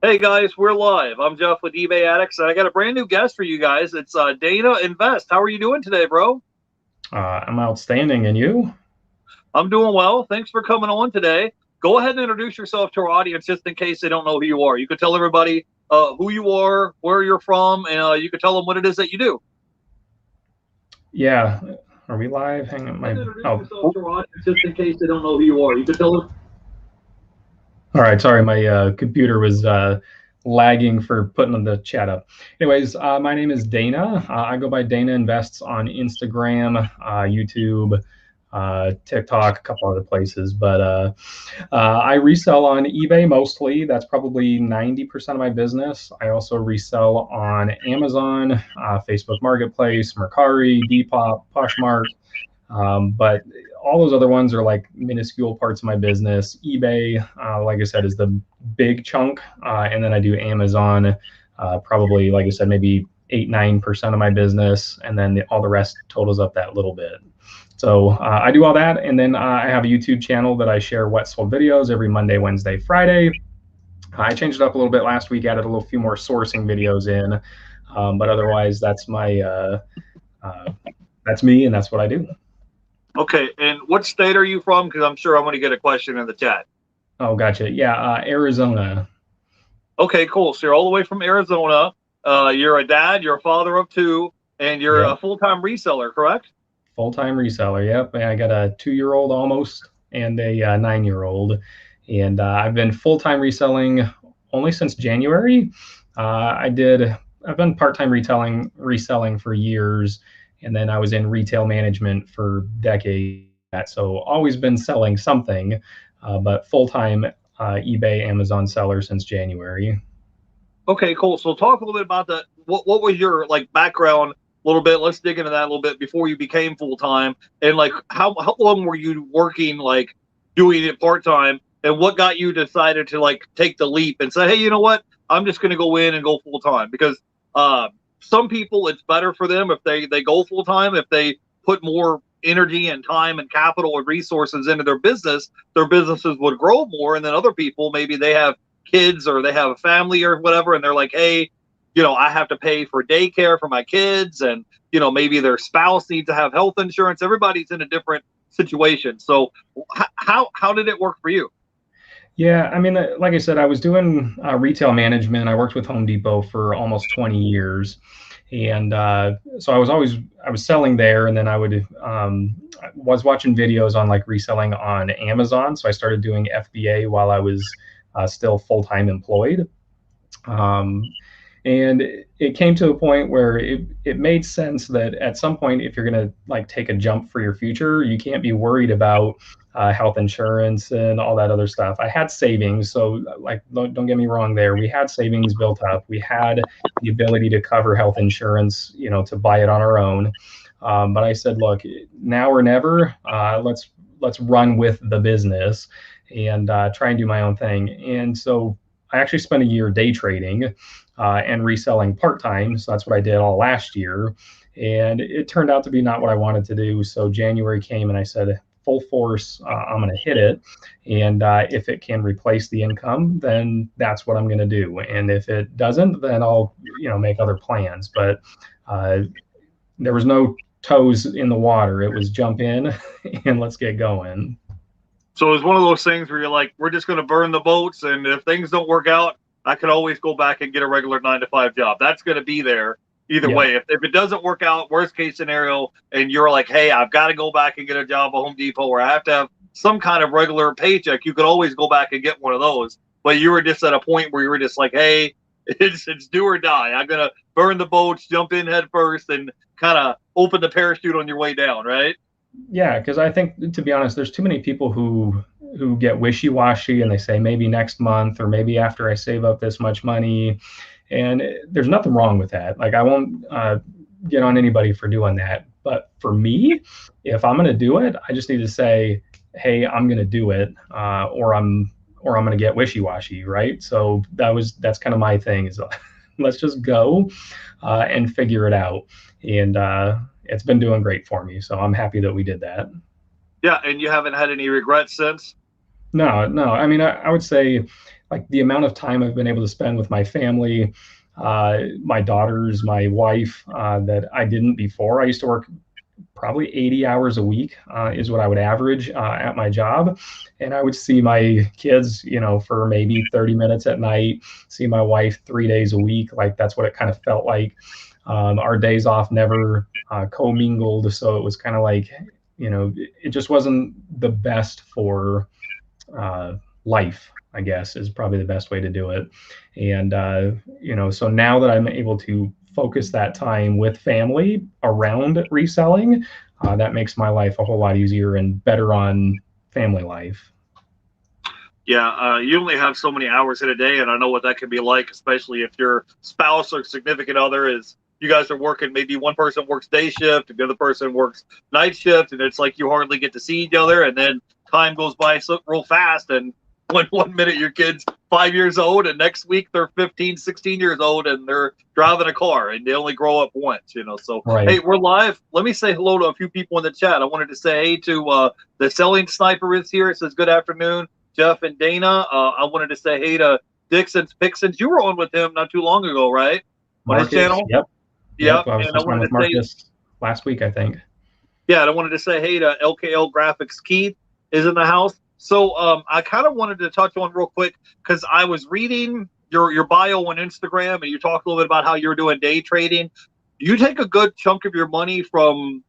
Hey guys, we're live. I'm Jeff with eBay Addicts, and I got a brand new guest for you guys. It's Dana Invest. How are you doing today, bro? I'm outstanding, and you? I'm doing well. Thanks for coming on today. Go ahead and introduce yourself to our audience, just in case they don't know who you are. You could tell everybody who you are, where you're from, and you could tell them what it is that you do. Yeah, are we live? Hang on, Go ahead my and introduce oh, yourself to our audience, just in case they don't know who you are. You could tell them. all right. Sorry, my computer was lagging for putting the chat up. Anyways, my name is Dana. I go by Dana Invests on Instagram, YouTube, TikTok, a couple other places, but I resell on eBay mostly. That's probably 90% of my business. I also resell on Amazon, Facebook Marketplace, Mercari, Depop, Poshmark. But all those other ones are like minuscule parts of my business. eBay, like I said, is the big chunk. And then I do Amazon, probably, like I said, maybe 8, 9% of my business. And then all the rest totals up that little bit. So I do all that. And then I have a YouTube channel that I share what sold videos every Monday, Wednesday, Friday. I changed it up a little bit last week, added a little few more sourcing videos in. But otherwise, uh, that's me, and that's what I do. Okay, and what state are you from? Because I'm sure I'm going to get a question in the chat. Oh, gotcha. Yeah, Arizona, Okay, cool. So you're all the way from Arizona. You're a dad, you're a father of two, and you're yep, a full-time reseller, correct? full-time reseller. Yep, and I got a 2-year-old almost and a 9-year-old, and I've been full-time reselling only since January. I did. I've been part-time reselling for years, and then I was in retail management for decades. So always been selling something, but full-time eBay, Amazon seller since January. Okay, cool. So talk a little bit about that. What was your like background a little bit? Let's dig into that a little bit before you became full-time. And like how long were you working like doing it part-time? And what got you decided to like take the leap and say, hey, you know what? I'm just gonna go in and go full-time because uh some people it's better for them if they go full-time, if they put more energy and time and capital and resources into their businesses would grow more. And then other people, maybe they have kids or they have a family or whatever, and they're like, hey, I have to pay for daycare for my kids, and maybe their spouse needs to have health insurance. Everybody's in a different situation. So how did it work for you? Yeah, I mean, like I said, I was doing retail management. I worked with Home Depot for almost 20 years, and so I was selling there, and then I was watching videos on like reselling on Amazon. So I started doing FBA while I was still full time employed. Um, and it came to a point where it made sense that at some point, if you're going to like take a jump for your future, you can't be worried about health insurance and all that other stuff. I had savings, so like don't get me wrong there. We had savings built up. We had the ability to cover health insurance, to buy it on our own. But I said, look, now or never. Let's run with the business and try and do my own thing. And so I actually spent a year day trading and reselling part time. So that's what I did all last year. And it turned out to be not what I wanted to do. So January came and I said, full force, I'm going to hit it. And if it can replace the income, then that's what I'm going to do. And if it doesn't, then I'll, make other plans. But uh, there was no toes in the water. It was jump in and let's get going. So it's one of those things where you're like, we're just going to burn the boats, and if things don't work out, I can always go back and get a regular 9 to 5 job. That's going to be there either Yep. way. If it doesn't work out, worst case scenario, and you're like, hey, I've got to go back and get a job at Home Depot, or I have to have some kind of regular paycheck, you could always go back and get one of those. But you were just at a point where you were just like, hey, it's do or die. I'm gonna burn the boats, jump in head first, and kind of open the parachute on your way down, right? Yeah, because I think, to be honest, there's too many people who get wishy-washy and they say maybe next month or maybe after I save up this much money, and there's nothing wrong with that. Like I won't get on anybody for doing that, but for me, if I'm going to do it, I just need to say, hey, I'm going to do it, or I'm going to get wishy-washy, right? So that's kind of my thing is let's just go and figure it out, and it's been doing great for me. So I'm happy that we did that. Yeah, and you haven't had any regrets since. No, no. I mean, I would say like the amount of time I've been able to spend with my family, my daughters, my wife, that I didn't before. I used to work probably 80 hours a week, is what I would average at my job. And I would see my kids, for maybe 30 minutes at night, see my wife 3 days a week. Like that's what it kind of felt like. Our days off never commingled. So it was kind of like, it just wasn't the best for life, I guess, is probably the best way to do it. And, so now that I'm able to focus that time with family around reselling, that makes my life a whole lot easier and better on family life. Yeah, you only have so many hours in a day, and I know what that can be like, especially if your spouse or significant other is, you guys are working, maybe one person works day shift, and the other person works night shift, and it's like you hardly get to see each other, and then time goes by so real fast, and when 1 minute your kid's 5 years old, and next week they're 15, 16 years old, and they're driving a car, and they only grow up once, So, Right. hey, we're live. Let me say hello to a few people in the chat. I wanted to say hey to the Selling Sniper is here. It says good afternoon. Jeff and Dana. I wanted to say hey to Dixon's Pixons. You were on with him not too long ago, right? On Marcus, his channel? yep. Yep. I was And I just on wanted with to say, Marcus last week, I think. yeah, and I wanted to say hey to LKL Graphics. Keith is in the house. So I kind of wanted to touch on real quick because I was reading your bio on Instagram, and you talked a little bit about how you're doing day trading. Do you take a good chunk of your money from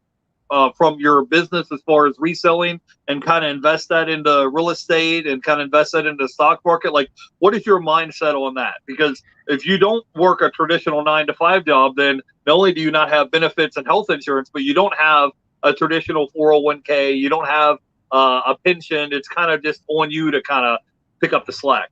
your business as far as reselling and kind of invest that into real estate and kind of invest that into the stock market? Like, what is your mindset on that? Because if you don't work a traditional 9 to 5 job, then not only do you not have benefits and health insurance, but you don't have a traditional 401k, you don't have a pension. It's kind of just on you to kind of pick up the slack.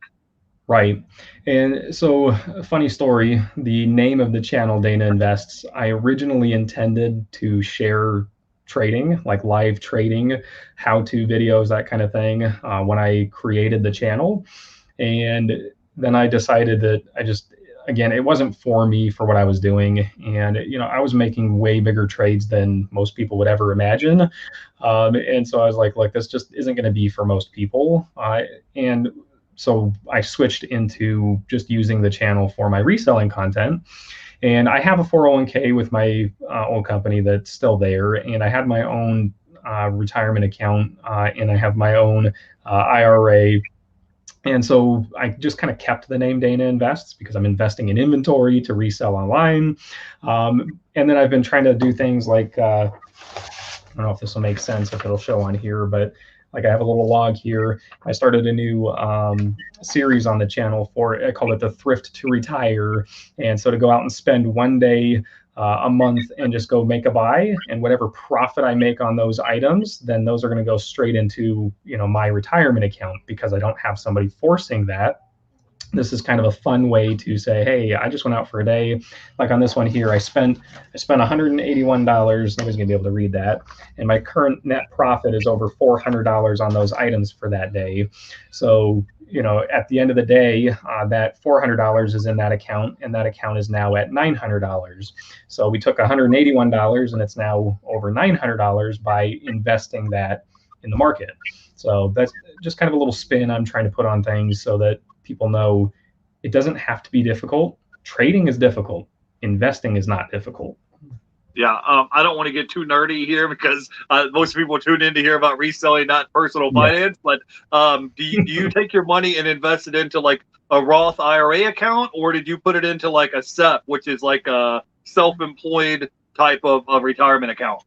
Right. And so, funny story, the name of the channel, Dana Invests, I originally intended to share trading, like live trading, how-to videos, that kind of thing, when I created the channel. And then I decided that again, it wasn't for me for what I was doing. And, I was making way bigger trades than most people would ever imagine. And so I was like, look, this just isn't going to be for most people. And so I switched into just using the channel for my reselling content. And I have a 401k with my old company that's still there. And I had my own retirement account, and I have my own IRA. And so I just kind of kept the name Dana Invests because I'm investing in inventory to resell online. And then I've been trying to do things like, I don't know if this will make sense, if it'll show on here, but like I have a little log here. I started a new series on the channel I call it the Thrift to Retire. And so to go out and spend one day a month and just go make a buy, and whatever profit I make on those items, then those are going to go straight into, my retirement account because I don't have somebody forcing that. This is kind of a fun way to say, hey, I just went out for a day. Like on this one here, I spent $181. Nobody's gonna be able to read that. And my current net profit is over $400 on those items for that day. So, at the end of the day, that $400 is in that account, and that account is now at $900. So we took $181 and it's now over $900 by investing that in the market. So that's just kind of a little spin I'm trying to put on things so that people know it doesn't have to be difficult. Trading is difficult. Investing is not difficult. Yeah, I don't want to get too nerdy here because most people tune in to hear about reselling, not personal finance. But do you take your money and invest it into like a Roth IRA account, or did you put it into like a SEP, which is like a self-employed type of retirement account?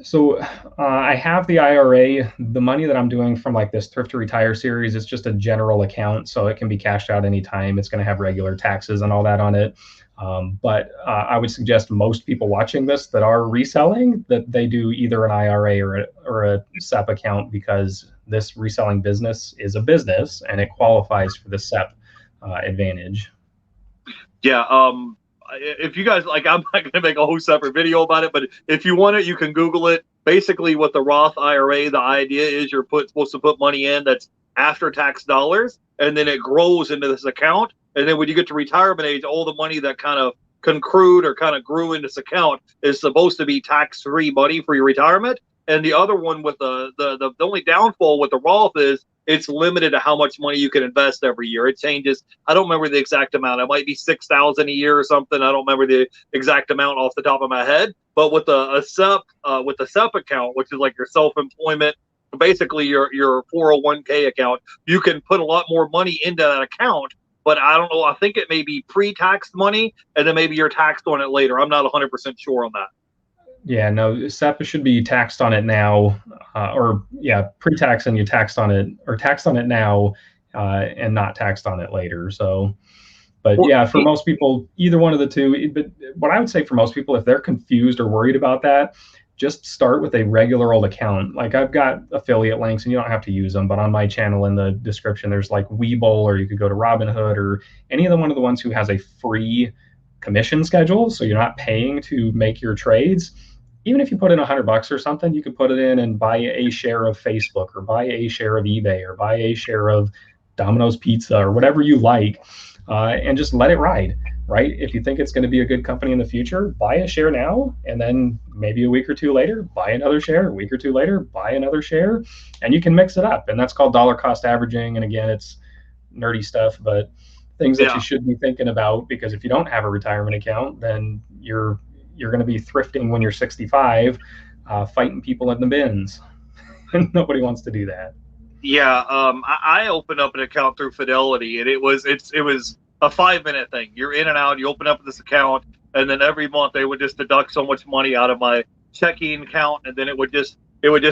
So I have the IRA. The money that I'm doing from like this Thrift to Retire series is just a general account, so it can be cashed out anytime. It's going to have regular taxes and all that on it. But I would suggest most people watching this that are reselling that they do either an IRA or a SEP account, because this reselling business is a business and it qualifies for the SEP advantage. Yeah. If you guys like, I'm not going to make a whole separate video about it, but if you want it, you can Google it. Basically, with the Roth IRA, the idea is you're supposed to put money in that's after tax dollars, and then it grows into this account. And then when you get to retirement age, all the money that kind of accrued or kind of grew in this account is supposed to be tax-free money for your retirement. And the other one with the only downfall with the Roth is it's limited to how much money you can invest every year. It changes. I don't remember the exact amount. It might be 6,000 a year or something. I don't remember the exact amount off the top of my head. But with a SEP with the SEP account, which is like your self-employment, basically your 401k account, you can put a lot more money into that account. But I don't know. I think it may be pre-taxed money, and then maybe you're taxed on it later. I'm not 100% sure on that. Yeah, no, SEPA should be taxed on it now, or yeah, pre-tax and you taxed on it, or taxed on it now, and not taxed on it later. So, but Well, yeah, for most people, either one of the two. But what I would say for most people, if they're confused or worried about that, just start with a regular old account. Like I've got affiliate links, and you don't have to use them, but on my channel in the description, there's like Webull, or you could go to Robinhood, or any of the one of the ones who has a free commission schedule, so you're not paying to make your trades. Even if you put in $100 or something, you could put it in and buy a share of Facebook, or buy a share of eBay, or buy a share of Domino's Pizza, or whatever you like, and just let it ride, right? If you think it's going to be a good company in the future, buy a share now, and then maybe a week or two later, buy another share. A week or two later, buy another share, and you can mix it up. And that's called dollar cost averaging. And again, it's nerdy stuff, but things that you should be thinking about, because if you don't have a retirement account, then you're going to be thrifting when you're 65, fighting people in the bins. And nobody wants to do that. Yeah, I opened up an account through Fidelity, and it was a 5-minute thing. You're in and out. You open up this account, and then every month they would just deduct so much money out of my checking account, and then it would just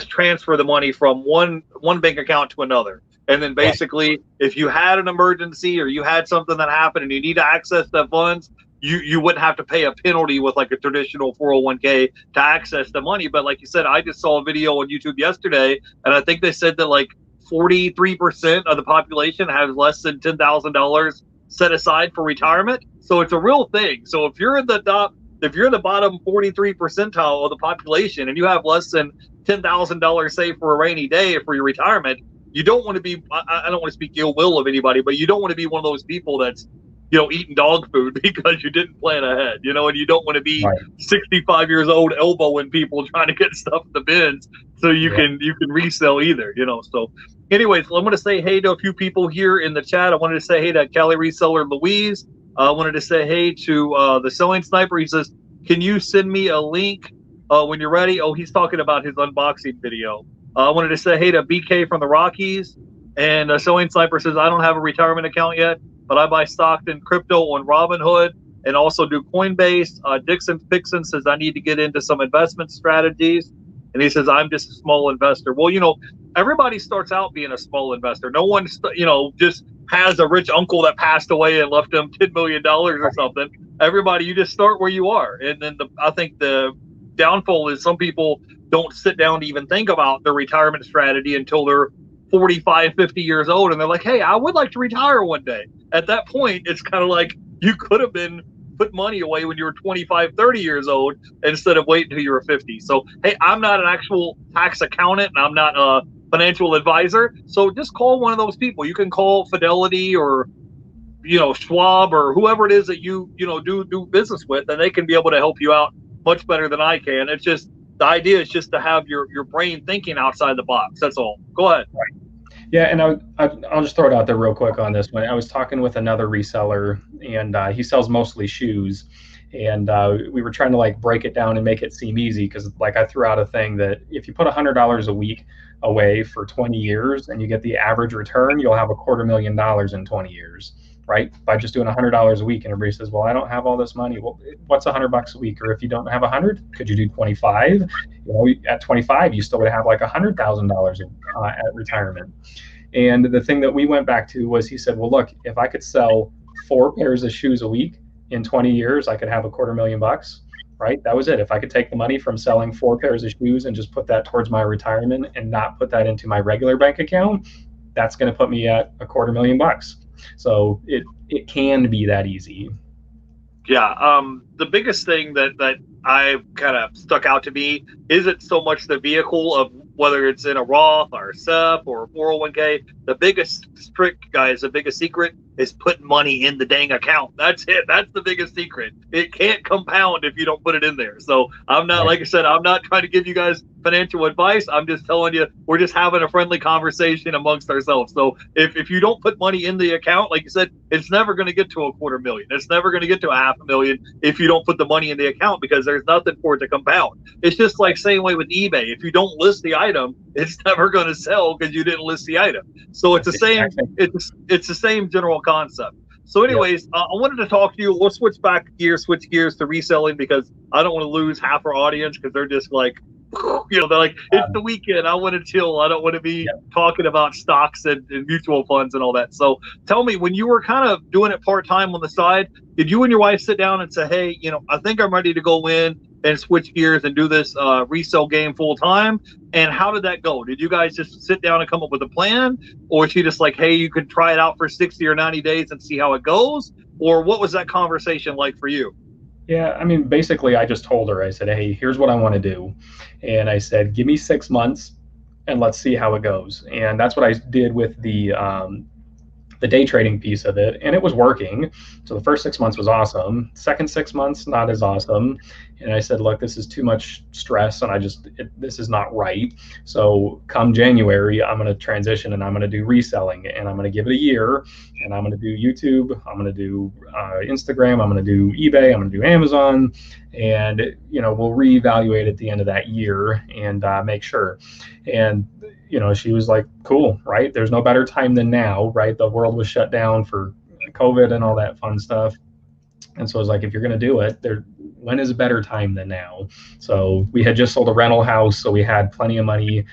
transfer the money from one bank account to another. And then basically, if you had an emergency or you had something that happened and you need to access the funds, you wouldn't have to pay a penalty with like a traditional 401k to access the money. But like you said, I just saw a video on YouTube yesterday, and I think they said that like 43% of the population has less than $10,000 set aside for retirement. So it's a real thing. So if you're in the bottom 43 percentile of the population and you have less than $10,000 saved for a rainy day for your retirement, you don't want to be, I don't want to speak ill will of anybody, but you don't want to be one of those people that's, eating dog food because you didn't plan ahead, and you don't want to be 65 years old elbowing people trying to get stuff in the bins so you can resell either, So anyways, I'm going to say hey to a few people here in the chat. I wanted to say hey to Cali Reseller Louise. I wanted to say hey to the Selling Sniper. He says, can you send me a link when you're ready? Oh, he's talking about his unboxing video. I wanted to say hey to BK from the Rockies. And Selling Sniper says, I don't have a retirement account yet, but I buy stock and crypto on Robinhood and also do Coinbase. Dixon Fixon says, I need to get into some investment strategies. And he says, I'm just a small investor. Well, everybody starts out being a small investor. No one, just has a rich uncle that passed away and left them $10 million or something. Everybody, you just start where you are. And then I think the downfall is some people don't sit down to even think about their retirement strategy until they're 45, 50 years old. And they're like, hey, I would like to retire one day. At that point, it's kind of like you could have been put money away when you were 25, 30 years old instead of waiting until you were 50. So, hey, I'm not an actual tax accountant and I'm not a financial advisor. So just call one of those people. You can call Fidelity or, Schwab or whoever it is that you do business with, and they can be able to help you out much better than I can. It's just, the idea is just to have your brain thinking outside the box. That's all. Go ahead. Right. Yeah, and I'll just throw it out there real quick on this one. I was talking with another reseller, and he sells mostly shoes, and we were trying to break it down and make it seem easy, because I threw out a thing that if you put $100 a week away for 20 years and you get the average return, you'll have $250,000 in 20 years, right? By just doing $100 a week. And everybody says, well, I don't have all this money. Well, what's $100 a week? Or if you don't have 100, could you do 25? At 25, you still would have $100,000 at retirement. And the thing that we went back to was, he said, well, look, if I could sell 4 pairs of shoes a week in 20 years, I could have $250,000, right? That was it. If I could take the money from selling 4 pairs of shoes and just put that towards my retirement and not put that into my regular bank account, that's going to put me at $250,000. So it can be that easy. Yeah. The biggest thing that I kind of stuck out to me isn't so much the vehicle of whether it's in a Roth or a SEP or a 401k. The biggest trick, guys, the biggest secret is putting money in the dang account. That's it. That's the biggest secret. It can't compound if you don't put it in there. So I'm not, like I said, I'm not trying to give you guys financial advice. I'm just telling you, we're just having a friendly conversation amongst ourselves. So if you don't put money in the account, like you said, it's never going to get to $250,000. It's never going to get to $500,000 if you don't put the money in the account, because there's nothing for it to compound. It's just like same way with eBay. If you don't list the item, it's never going to sell because you didn't list the item. So it's the same. It's the same general concept. So, anyways, I wanted to talk to you. We'll switch gears to reselling, because I don't want to lose half our audience, because they're just like, they're like, it's the weekend. I want to chill. I don't want to be talking about stocks and mutual funds and all that. So tell me, when you were kind of doing it part-time on the side, did you and your wife sit down and say, hey, I think I'm ready to go in and switch gears and do this resale game full time? And how did that go? Did you guys just sit down and come up with a plan? Or was she just like, hey, you could try it out for 60 or 90 days and see how it goes? Or what was that conversation like for you? Yeah, I mean, basically, I just told her, I said, hey, here's what I want to do. And I said, give me 6 months and let's see how it goes. And that's what I did with the day trading piece of it, and it was working. So the first 6 months was awesome. Second 6 months, not as awesome. And I said, look, this is too much stress, and this is not right. So come January, I'm going to transition, and I'm going to do reselling, and I'm going to give it a year, and I'm going to do YouTube, I'm going to do Instagram, I'm going to do eBay, I'm going to do Amazon, and we'll reevaluate at the end of that year and make sure. And she was like, cool, right? There's no better time than now, right? The world was shut down for COVID and all that fun stuff. And so I was like, if you're going to do it, when is a better time than now? So we had just sold a rental house, so we had plenty of money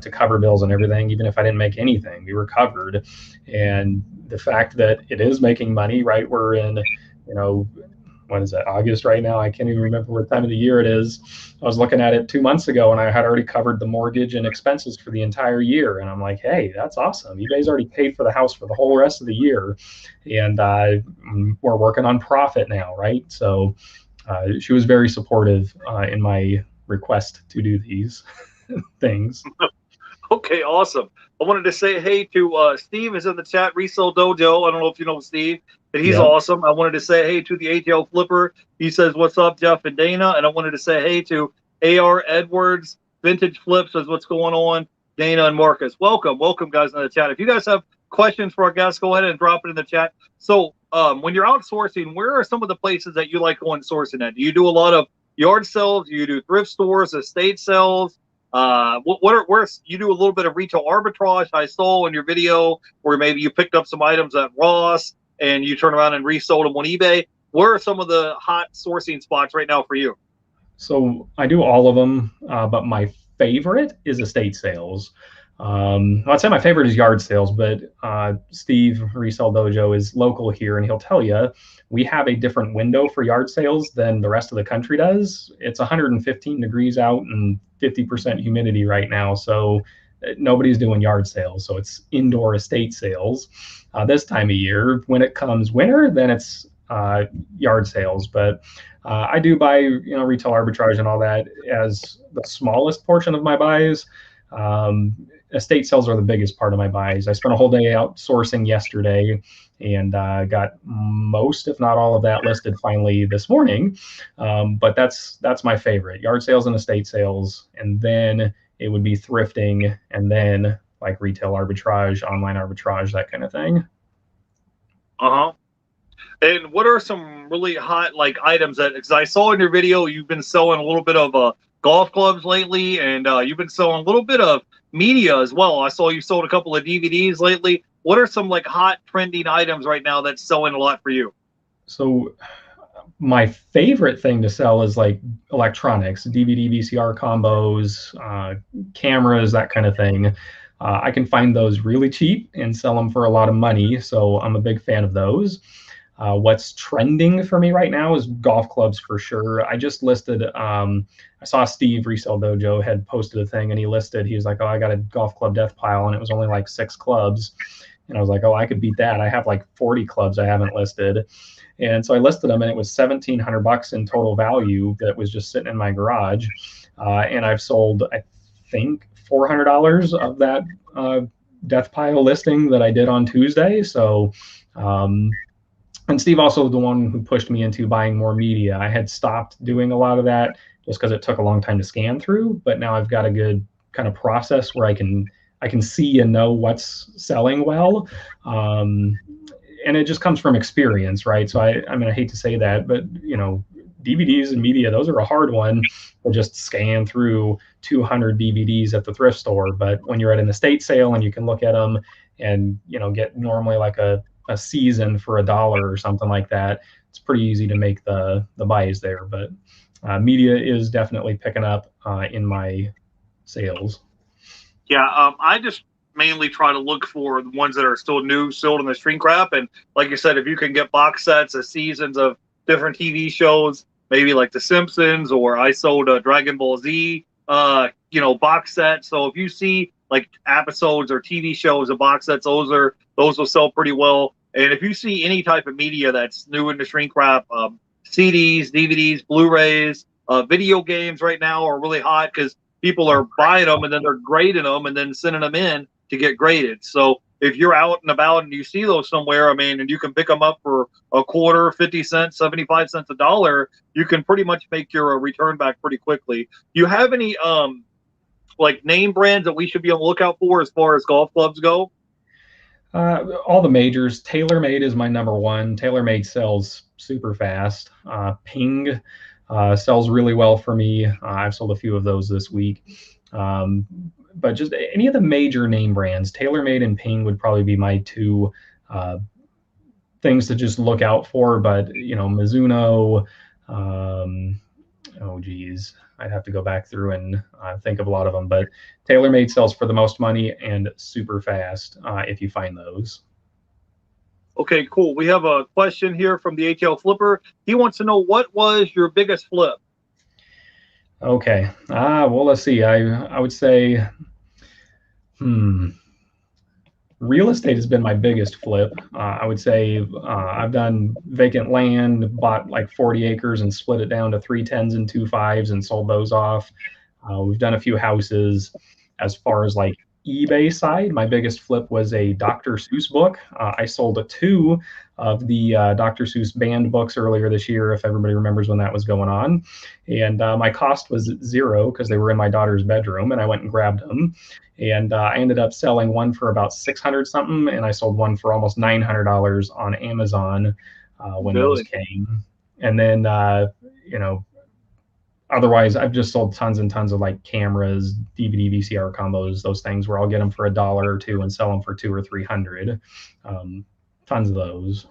to cover bills and everything. Even if I didn't make anything, we were covered. And the fact that it is making money, right? We're in, what is that, August right now? I can't even remember what time of the year it is. I was looking at it 2 months ago, and I had already covered the mortgage and expenses for the entire year. And I'm like, hey, that's awesome. You guys already paid for the house for the whole rest of the year. And we're working on profit now, right? So she was very supportive in my request to do these things. Okay, awesome. I wanted to say hey to Steve is in the chat, Resell Dojo. I don't know if you know Steve, but he's awesome. I wanted to say hey to the ATL Flipper. He says, what's up, Jeff and Dana? And I wanted to say hey to AR Edwards, Vintage Flips says, what's going on? Dana and Marcus. Welcome, guys, in the chat. If you guys have questions for our guests, go ahead and drop it in the chat. So when you're outsourcing, where are some of the places that you like going sourcing at? Do you do a lot of yard sales? Do you do thrift stores, estate sales? Where you do a little bit of retail arbitrage? I saw in your video where maybe you picked up some items at Ross and you turn around and resold them on eBay. Where are some of the hot sourcing spots right now for you? So I do all of them, but my favorite is estate sales. I'd say my favorite is yard sales, but Steve, Resell Dojo, is local here, and he'll tell you we have a different window for yard sales than the rest of the country does. It's 115 degrees out and 50% humidity right now, so nobody's doing yard sales. So it's indoor estate sales this time of year. When it comes winter, then it's yard sales. But I do buy retail arbitrage and all that as the smallest portion of my buys. Estate sales are the biggest part of my buys. I spent a whole day out sourcing yesterday and got most, if not all of that listed finally this morning. But that's my favorite, yard sales and estate sales. And then it would be thrifting, and then like retail arbitrage, online arbitrage, that kind of thing. And what are some really hot items that, because I saw in your video, you've been selling a little bit of golf clubs lately, and you've been selling a little bit of media as well. I saw you sold a couple of DVDs lately. What are some hot trending items right now that's selling a lot for you? So my favorite thing to sell is electronics, DVD, VCR combos, cameras, that kind of thing. I can find those really cheap and sell them for a lot of money. So I'm a big fan of those. What's trending for me right now is golf clubs for sure. I just listed, I saw Steve, Resell Dojo, had posted a thing, and he was like, oh, I got a golf club death pile, and it was only 6 clubs. And I was like, oh, I could beat that. I have 40 clubs I haven't listed. And so I listed them, and it was $1,700 in total value that was just sitting in my garage. And I've sold, I think, $400 of that death pile listing that I did on Tuesday. So And Steve also the one who pushed me into buying more media. I had stopped doing a lot of that just because it took a long time to scan through, but now I've got a good kind of process where I can see and know what's selling well. Um, and it just comes from experience, right? So I mean, I hate to say that, but DVDs and media, those are a hard one to just scan through 200 DVDs at the thrift store. But when you're at an estate sale and you can look at them and get normally like a season for $1 or something like that, it's pretty easy to make the buys there. But media is definitely picking up in my sales. Yeah, I just mainly try to look for the ones that are still new, sold in the shrink wrap. And like you said, if you can get box sets of seasons of different TV shows, maybe like The Simpsons, or I sold a Dragon Ball Z, box set. So if you see like episodes or TV shows of box sets, those will sell pretty well. And if you see any type of media that's new in the shrink wrap, CDs, DVDs, Blu-rays, video games right now are really hot because people are buying them and then they're grading them and then sending them in to get graded. So if you're out and about and you see those somewhere, I mean, and you can pick them up for a quarter, 50 cents, 75 cents, $1, you can pretty much make your return back pretty quickly. Do you have any like name brands that we should be on the lookout for as far as golf clubs go? All the majors. TaylorMade is my number one. TaylorMade sells super fast. Ping sells really well for me. I've sold a few of those this week. But just any of the major name brands, TaylorMade and Ping would probably be my two things to just look out for. But Mizuno, oh geez, I'd have to go back through and think of a lot of them. But TaylorMade sells for the most money and super fast if you find those. Okay, cool. We have a question here from the ATL Flipper. He wants to know, what was your biggest flip? Okay. Well, let's see. I would say, real estate has been my biggest flip. I would say I've done vacant land, bought like 40 acres and split it down to 3 10s and 2 5s and sold those off. We've done a few houses. As far as like eBay side, my biggest flip was a Dr. Seuss book. I sold two of the Dr. Seuss banned books earlier this year, if everybody remembers when that was going on. And my cost was zero because they were in my daughter's bedroom, and I went and grabbed them. And I ended up selling one for about 600 something, and I sold one for almost $900 on Amazon when those came. And then, otherwise, I've just sold tons and tons of like cameras, DVD, VCR combos, those things where I'll get them for $1 or $2 and sell them for 200 or 300. Tons of those.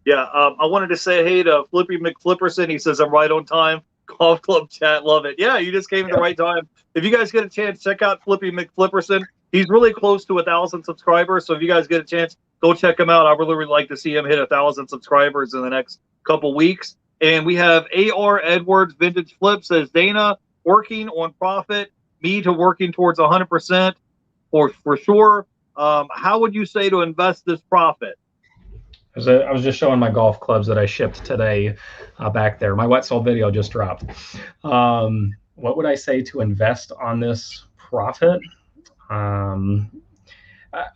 Yeah, I wanted to say hey to Flippy McFlipperson. He says I'm right on time. Golf Club chat, love it. Yeah, you just came at the right time. If you guys get a chance, check out Flippy McFlipperson. He's really close to 1,000 subscribers. So if you guys get a chance, go check him out. I really would like to see him hit 1,000 subscribers in the next couple weeks. And we have AR Edwards Vintage Flip says, Dana, working on profit, me to working towards 100% for sure. How would you say to invest this profit? I was just showing my golf clubs that I shipped today back there. My wet sold video just dropped. What would I say to invest on this profit? I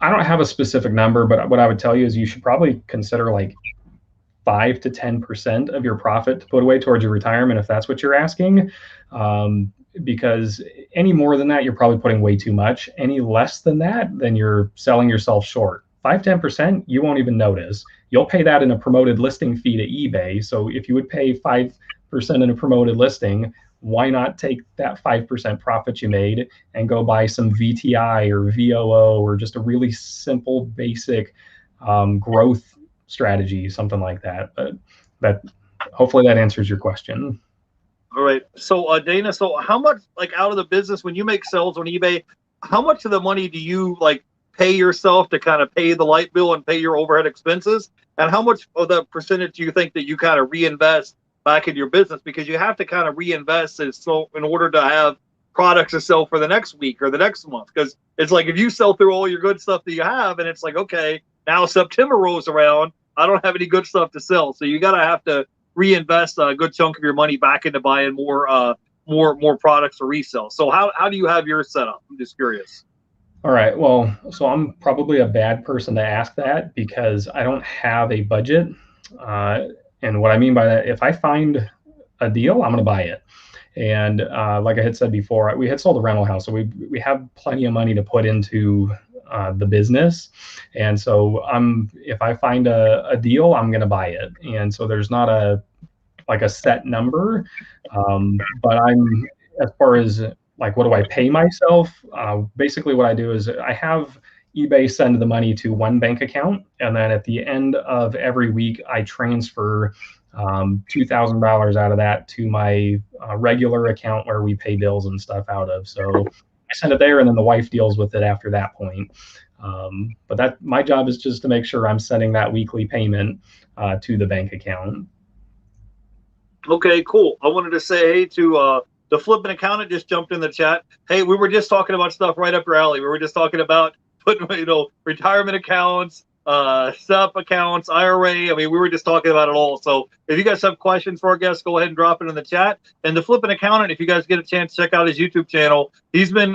don't have a specific number, but what I would tell you is you should probably consider like 5 to 10% of your profit to put away towards your retirement, if that's what you're asking. Because any more than that, you're probably putting way too much. Any less than that, then you're selling yourself short. 5-10%, you won't even notice. You'll pay that in a promoted listing fee to eBay. So if you would pay 5% in a promoted listing, why not take that 5% profit you made and go buy some VTI or VOO or just a really simple, basic growth strategy, something like that. But hopefully that answers your question. All right. So Dana, so how much like out of the business when you make sales on eBay, how much of the money do you like pay yourself to kind of pay the light bill and pay your overhead expenses? And how much of the percentage do you think that you kind of reinvest back in your business? Because you have to kind of reinvest so in order to have products to sell for the next week or the next month. Because it's like if you sell through all your good stuff that you have, and it's like, okay, now September rolls around, I don't have any good stuff to sell. So you gotta have to reinvest a good chunk of your money back into buying more products to resell. So how do you have yours set up? I'm just curious. All right. Well, so I'm probably a bad person to ask that because I don't have a budget. And what I mean by that, if I find a deal, I'm going to buy it. And like I had said before, we had sold a rental house, so we have plenty of money to put into the business. And so if I find a deal, I'm going to buy it. And so there's not a set number, but as far as like what do I pay myself? Basically, what I do is I have eBay send the money to one bank account, and then at the end of every week, I transfer $2,000 out of that to my regular account where we pay bills and stuff out of. So I send it there, and then the wife deals with it after that point. But that my job is just to make sure I'm sending that weekly payment to the bank account. Okay, cool. I wanted to say hey to the flipping accountant just jumped in the chat. Hey, we were just talking about stuff right up your alley. We were just talking about putting, retirement accounts, SEP accounts, IRA. I mean, we were just talking about it all. So if you guys have questions for our guests, go ahead and drop it in the chat. And the flipping accountant, if you guys get a chance, check out his YouTube channel. He's been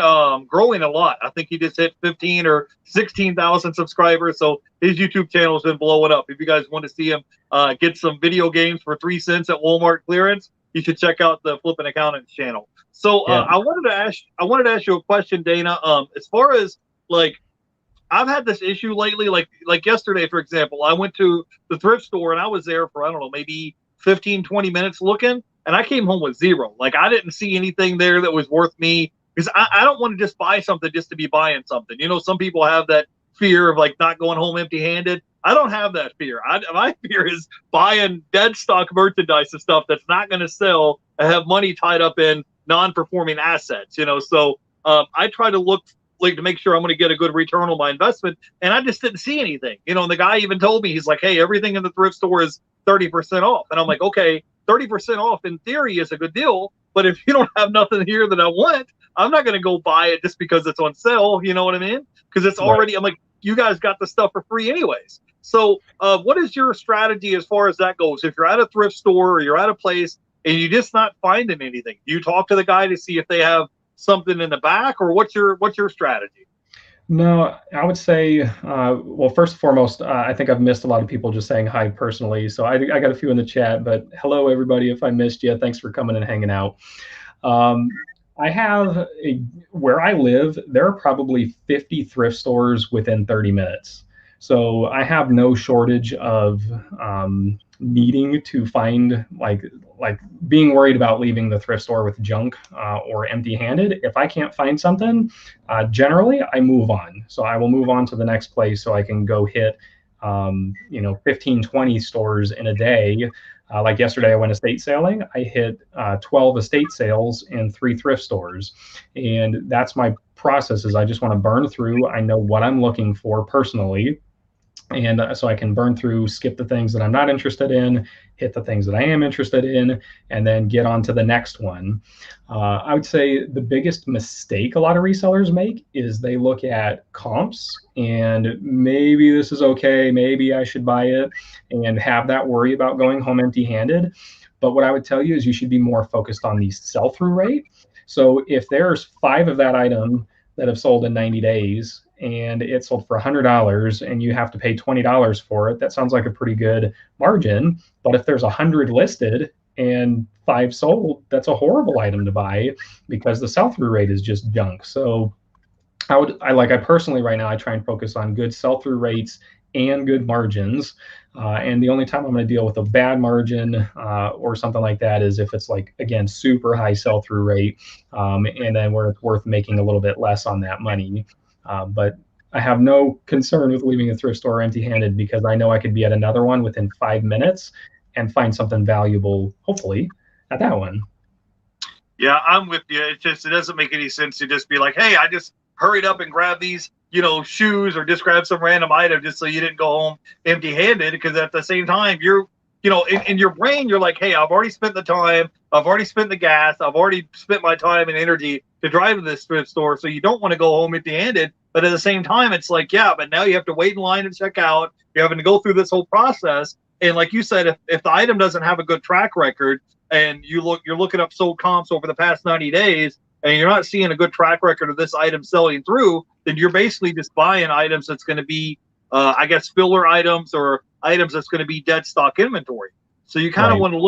growing a lot. I think he just hit 15 or 16,000 subscribers. So his YouTube channel has been blowing up. If you guys want to see him get some video games for 3 cents at Walmart clearance, you should check out the flipping accountant's channel. So Yeah. I wanted to ask you a question, Dana. As far as like, I've had this issue lately, like yesterday, for example, I went to the thrift store and I was there for, I don't know, maybe 15, 20 minutes looking, and I came home with zero. Like, I didn't see anything there that was worth me, because I don't want to just buy something just to be buying something. Some people have that fear of like not going home empty handed. I don't have that fear. My fear is buying dead stock merchandise and stuff that's not going to sell and have money tied up in non-performing assets, So I try to look like to make sure I'm going to get a good return on my investment. And I just didn't see anything, and the guy even told me, he's like, hey, everything in the thrift store is 30% off. And I'm like, okay, 30% off in theory is a good deal. But if you don't have nothing here that I want, I'm not going to go buy it just because it's on sale. You know what I mean? Because it's already, I'm like, you guys got the stuff for free anyways. So what is your strategy as far as that goes? If you're at a thrift store or you're at a place and you're just not finding anything, do you talk to the guy to see if they have something in the back, or what's your strategy? No, I would say, well, first and foremost, I think I've missed a lot of people just saying hi personally. So I got a few in the chat, but hello, everybody. If I missed you, thanks for coming and hanging out. I have where I live, there are probably 50 thrift stores within 30 minutes. So I have no shortage of needing to find, like being worried about leaving the thrift store with junk or empty-handed. If I can't find something, generally I move on. So I will move on to the next place so I can go hit 15, 20 stores in a day. Like yesterday, I went estate sailing. I hit 12 estate sales and 3 thrift stores. And that's my process, is I just want to burn through. I know what I'm looking for personally. And so I can burn through, skip the things that I'm not interested in, hit the things that I am interested in, and then get on to the next one. I would say the biggest mistake a lot of resellers make is they look at comps and maybe this is okay, maybe I should buy it, and have that worry about going home empty-handed. But what I would tell you is you should be more focused on the sell-through rate. So if there's 5 of that item that have sold in 90 days, and it sold for $100 and you have to pay $20 for it, that sounds like a pretty good margin. But if there's 100 listed and 5 sold, that's a horrible item to buy because the sell-through rate is just junk. So I personally right now, I try and focus on good sell-through rates and good margins. And the only time I'm going to deal with a bad margin or something like that is if it's like, again, super high sell-through rate, and then where it's worth making a little bit less on that money. But I have no concern with leaving a thrift store empty-handed because I know I could be at another one within 5 minutes and find something valuable, hopefully, at that one. Yeah, I'm with you. It doesn't make any sense to just be like, hey, I just hurried up and grabbed these, shoes, or just grab some random item just so you didn't go home empty-handed. Because at the same time, you're, in your brain, you're like, hey, I've already spent the time, I've already spent the gas, I've already spent my time and energy to drive to this thrift store. So you don't want to go home empty-handed. But at the same time, it's like, yeah, but now you have to wait in line and check out. You're having to go through this whole process. And like you said, if the item doesn't have a good track record, and you're looking up sold comps over the past 90 days, and you're not seeing a good track record of this item selling through, then you're basically just buying items that's going to be I guess, filler items or items that's going to be dead stock inventory. So you kind of Right. want to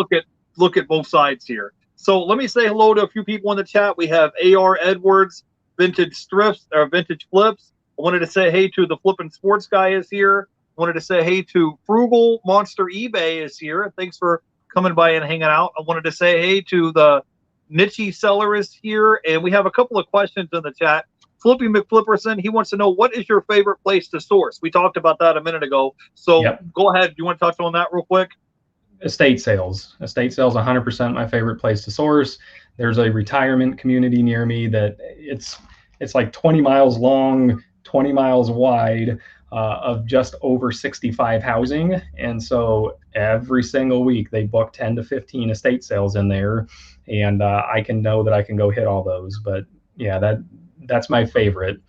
look at both sides here. So let me say hello to a few people in the chat. We have AR Edwards, Vintage Strips or Vintage Flips. I wanted to say hey to the Flippin' Sports guy is here. I wanted to say hey to Frugal Monster eBay is here. Thanks for coming by and hanging out. I wanted to say hey to the Niche Seller is here, and we have a couple of questions in the chat. Flippy McFlipperson, he wants to know, what is your favorite place to source? We talked about that a minute ago. So Yep. go ahead. Do you want to touch on that real quick? Estate sales. Estate sales, 100% my favorite place to source. There's a retirement community near me that it's like 20 miles long, 20 miles wide, of just over 65 housing. And so every single week they book 10 to 15 estate sales in there, and I can know that I can go hit all those. But yeah, that's my favorite.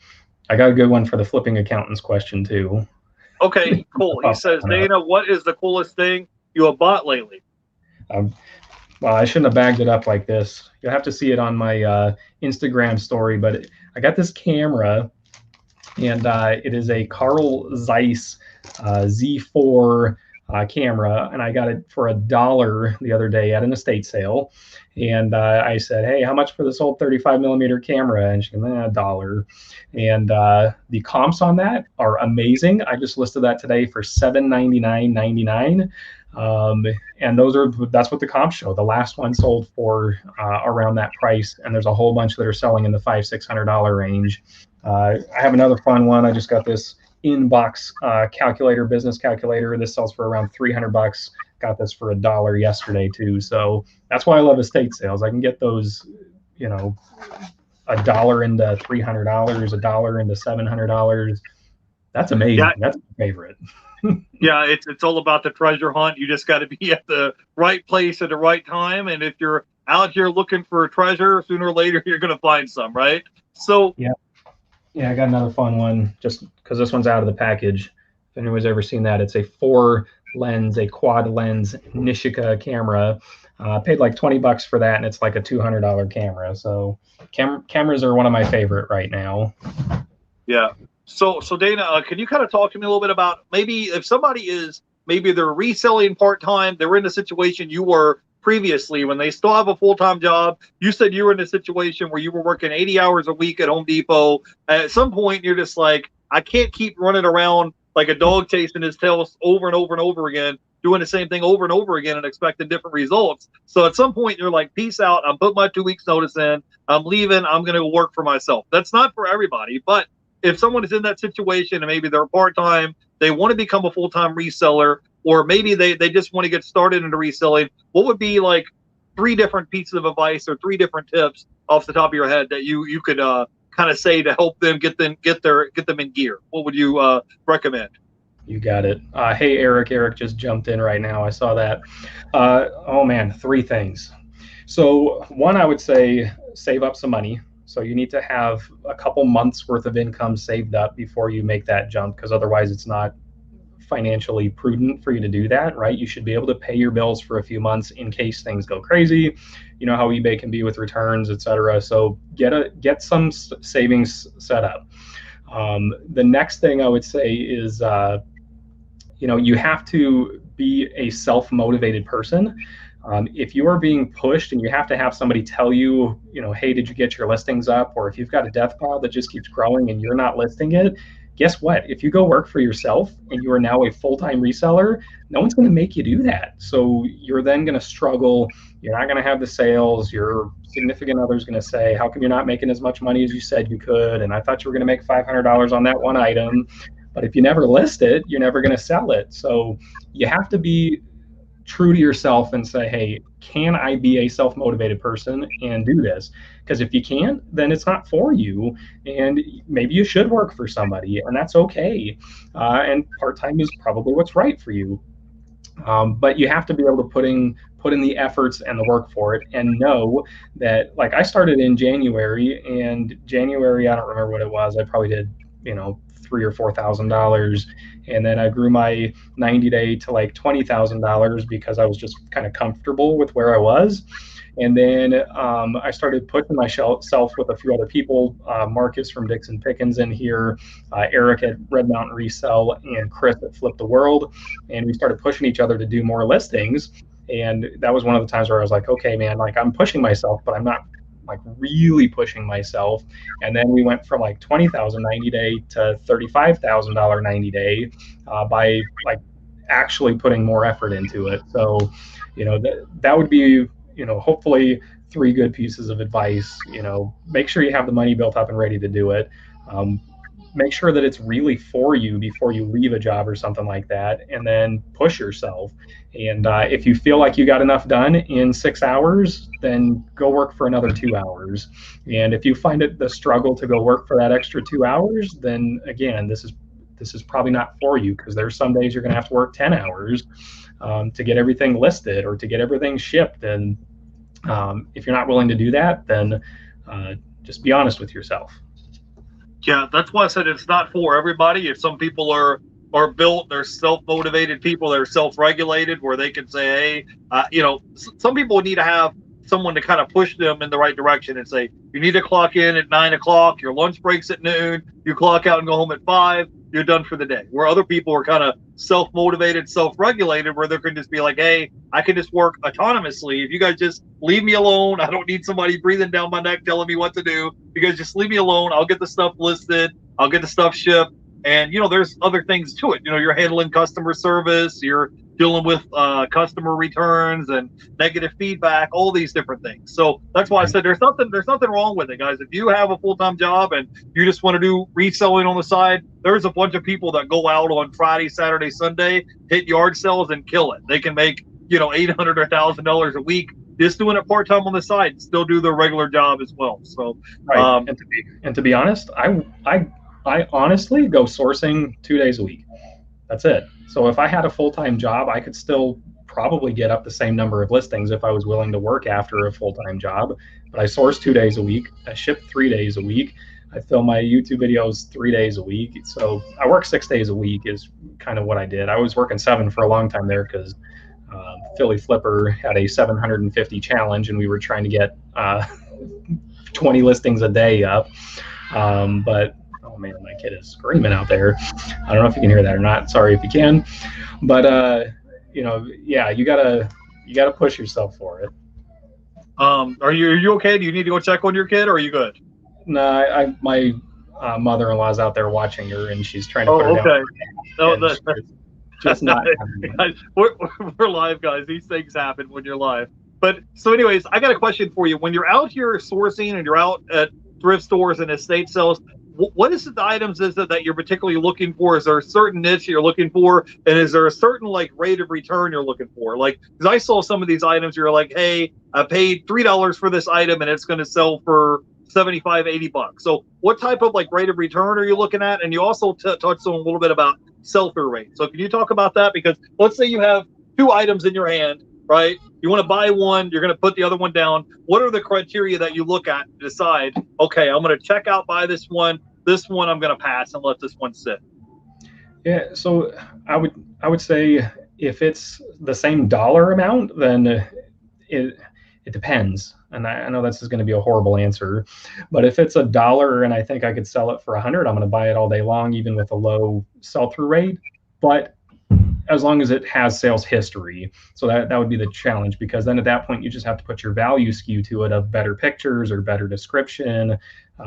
I got a good one for the flipping accountants question too. Okay, cool. He says, Dana, what is the coolest thing you have bought lately? Well, I shouldn't have bagged it up like this. You'll have to see it on my Instagram story, but I got this camera, and it is a Carl Zeiss Z4 camera, and I got it for $1 the other day at an estate sale. And I said, "Hey, how much for this old 35mm camera?" And she said, $1. And the comps on that are amazing. I just listed that today for $799.99. And that's what the comps show. The last one sold for around that price, and there's a whole bunch that are selling in the $500-600 range. I have another fun one. I just got this inbox calculator, business calculator. This sells for around $300. Got this for $1 yesterday too. So that's why I love estate sales. I can get those, $1 into $300, $1 into $700. That's amazing. Yeah. That's my favorite. Yeah, it's all about the treasure hunt. You just got to be at the right place at the right time. And if you're out here looking for a treasure, sooner or later you're going to find some, right? So yeah, I got another fun one just because this one's out of the package. If anyone's ever seen that, it's a 4-lens, a quad lens Nishika camera. Paid like $20 for that, and it's like a $200 camera. So cameras are one of my favorite right now. Yeah. So Dana, can you kind of talk to me a little bit about maybe if somebody is, maybe they're reselling part-time, they're in a situation you were previously when they still have a full-time job. You said you were in a situation where you were working 80 hours a week at Home Depot. At some point, you're just like, I can't keep running around like a dog chasing his tail over and over and over again, doing the same thing over and over again and expecting different results. So at some point, you're like, peace out. I'm putting my 2 weeks notice in. I'm leaving. I'm going to work for myself. That's not for everybody, but if someone is in that situation and maybe they're part-time, they want to become a full-time reseller, or maybe they just want to get started into reselling, what would be like 3 different pieces of advice or 3 different tips off the top of your head that you could kind of say to help them get them in gear? What would you recommend? You got it. Hey, Eric. Eric just jumped in right now. I saw that. Oh man, 3 things. So one, I would say save up some money. So you need to have a couple months worth of income saved up before you make that jump, because otherwise it's not financially prudent for you to do that, right? You should be able to pay your bills for a few months in case things go crazy. You know how eBay can be with returns, etc. So get some savings set up. The next thing I would say is, you have to be a self-motivated person. If you are being pushed and you have to have somebody tell you, hey, did you get your listings up? Or if you've got a death pile that just keeps growing and you're not listing it, guess what? If you go work for yourself and you are now a full-time reseller, no one's going to make you do that. So you're then going to struggle. You're not going to have the sales. Your significant other is going to say, how come you're not making as much money as you said you could? And I thought you were going to make $500 on that one item. But if you never list it, you're never going to sell it. So you have to be true to yourself and say, hey, can I be a self-motivated person and do this? Because if you can't, then it's not for you, and maybe you should work for somebody, and that's okay. And part-time is probably what's right for you. But you have to be able to put in the efforts and the work for it, and know that, like, I started in January, and January, I don't remember what it was. I probably did, $3,000 or $4,000, and then I grew my 90-day to like $20,000 because I was just kind of comfortable with where I was. And then I started pushing myself with a few other people, Marcus from Dixon Pickens in here, Eric at Red Mountain Resell, and Chris at Flip the World. And we started pushing each other to do more listings. And that was one of the times where I was like, okay, man, like I'm pushing myself, but I'm not like really pushing myself. And then we went from like 20,000 90 day to $35,000 90 day by like actually putting more effort into it. So, that would be, hopefully three good pieces of advice. Make sure you have the money built up and ready to do it. Um, Make sure that it's really for you before you leave a job or something like that, and then push yourself. And if you feel like you got enough done in 6 hours, then go work for another 2 hours. And if you find it the struggle to go work for that extra 2 hours, then again, this is probably not for you, because there's some days you're going to have to work 10 hours to get everything listed or to get everything shipped. And if you're not willing to do that, then just be honest with yourself. Yeah, that's why I said it's not for everybody. If some people are built, they're self-motivated people, they're self-regulated, where they can say, hey, some people need to have someone to kind of push them in the right direction and say, you need to clock in at 9 o'clock, your lunch break's at noon, you clock out and go home at 5, you're done for the day. Where other people are kind of self-motivated, self-regulated, where they can just be like, hey, I can just work autonomously. If you guys just leave me alone, I don't need somebody breathing down my neck telling me what to do. You guys just leave me alone. I'll get the stuff listed. I'll get the stuff shipped. And, there's other things to it. You're handling customer service, you're dealing with customer returns and negative feedback, all these different things. So that's why I said there's nothing wrong with it, guys. If you have a full-time job and you just want to do reselling on the side, there's a bunch of people that go out on Friday, Saturday, Sunday, hit yard sales and kill it. They can make, $800 or $1,000 a week just doing it part-time on the side and still do their regular job as well. So, right. And to be honest, I honestly go sourcing 2 days a week. That's it. So if I had a full-time job, I could still probably get up the same number of listings if I was willing to work after a full-time job. But I source 2 days a week. I ship 3 days a week. I film my YouTube videos 3 days a week. So I work 6 days a week is kind of what I did. I was working 7 for a long time there because Philly Flipper had a 750 challenge, and we were trying to get 20 listings a day up. But oh man, my kid is screaming out there. I don't know if you can hear that or not. Sorry if you can. But yeah, you gotta push yourself for it. Are you okay? Do you need to go check on your kid, or are you good? No, my mother-in-law's out there watching her, and she's trying to put her down. Oh, that's just not. We're live, guys. These things happen when you're live. But so, anyways, I got a question for you. When you're out here sourcing and you're out at thrift stores and estate sales, what is the items that you're particularly looking for? Is there a certain niche you're looking for? And is there a certain rate of return you're looking for? Because I saw some of these items, you're like, hey, I paid $3 for this item and it's going to sell for $75, $80. So what type of rate of return are you looking at? And you also touched on a little bit about sell-through rate. So can you talk about that? Because let's say you have 2 items in your hand, right? You want to buy one, you're going to put the other one down. What are the criteria that you look at to decide, okay, I'm going to check out, buy this one I'm going to pass and let this one sit? Yeah, so I would say if it's the same dollar amount, then it depends. And I know this is going to be a horrible answer, but if it's $1 and I think I could sell it for 100, I'm going to buy it all day long, even with a low sell-through rate. But as long as it has sales history. So that would be the challenge, because then at that point you just have to put your value skew to it of better pictures or better description.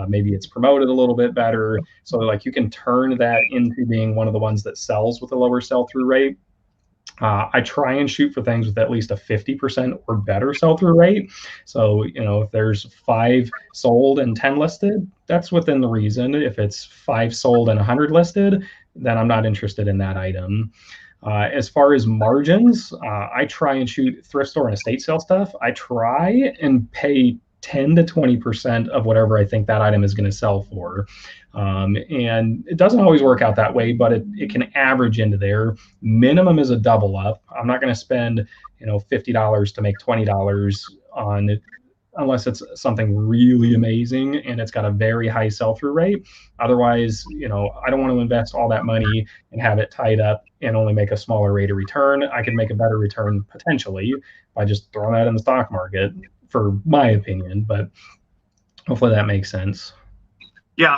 Maybe it's promoted a little bit better. So you can turn that into being one of the ones that sells with a lower sell-through rate. I try and shoot for things with at least a 50% or better sell-through rate. So, if there's 5 sold and 10 listed, that's within the reason. If it's 5 sold and 100 listed, then I'm not interested in that item. As far as margins, I try and shoot thrift store and estate sale stuff. I try and pay 10 to 20% of whatever I think that item is going to sell for. And it doesn't always work out that way, but it can average into there. Minimum is a double up. I'm not going to spend, $50 to make $20 on it, unless it's something really amazing and it's got a very high sell-through rate. Otherwise, I don't want to invest all that money and have it tied up and only make a smaller rate of return. I could make a better return potentially by just throwing that in the stock market. for my opinion, but hopefully that makes sense. Yeah,